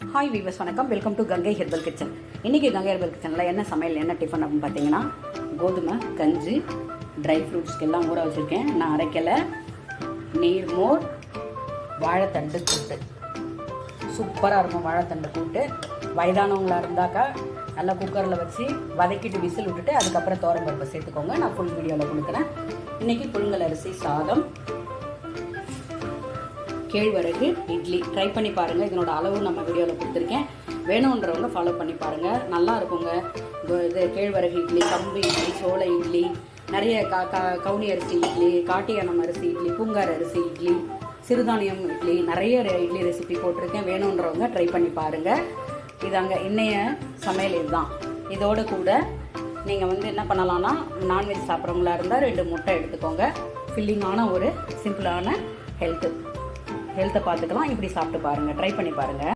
Hi viewers, வணக்கம். Welcome to Gangai herbal kitchen. இன்றைக்கி Gangai herbal கிச்சனில் என்ன சமையல், என்ன டிஃபன் அப்படின்னு பார்த்தீங்கன்னா, கோதுமை கஞ்சி, ட்ரை ஃப்ரூட்ஸ்க்கு எல்லாம் ஊற வச்சுருக்கேன். நான் அரைக்கலை, நீர்மோர், வாழைத்தண்டு கூட்டு. சூப்பராக இருக்கும் வாழைத்தண்டு கூட்டு. வயதானவங்களாக இருந்தாக்கா நல்லா குக்கரில் வச்சு வதக்கிட்டு விசில் விட்டுட்டு அதுக்கப்புறம் தோரம்பருப்பை சேர்த்துக்கோங்க. நான் ஃபுல் வீடியோவில் கொடுக்குறேன். இன்றைக்கி புழுங்கல் அரிசி சாதம், கேழ்வரகு இட்லி ட்ரை பண்ணி பாருங்கள். இதனோட அளவு நம்ம வீடியோவில் கொடுத்துருக்கேன். வேணுன்றவங்க ஃபாலோ பண்ணி பாருங்கள், நல்லா இருக்குங்க. இது கேழ்வரகு இட்லி, கம்பு இட்லி, சோள இட்லி, நிறைய கவுனி அரிசி இட்லி, காட்டியானம் அரிசி இட்லி, பூங்கார் அரிசி இட்லி, சிறுதானியம் இட்லி, நிறைய இட்லி ரெசிபி போட்டிருக்கேன். வேணுன்றவங்க ட்ரை பண்ணி பாருங்கள். இதாங்க இன்னைய சமையல். இதுதான். இதோடு கூட நீங்கள் என்ன பண்ணலான்னா, நான்வெஜ் சாப்பிட்றவங்களா இருந்தால் 2 முட்டை எடுத்துக்கோங்க. ஃபில்லிங்கான ஒரு சிம்பிளான ஹெல்த்தை பார்த்துக்கலாம். இப்படி சாப்பிட்டு பாருங்கள், ட்ரை பண்ணி பாருங்கள்.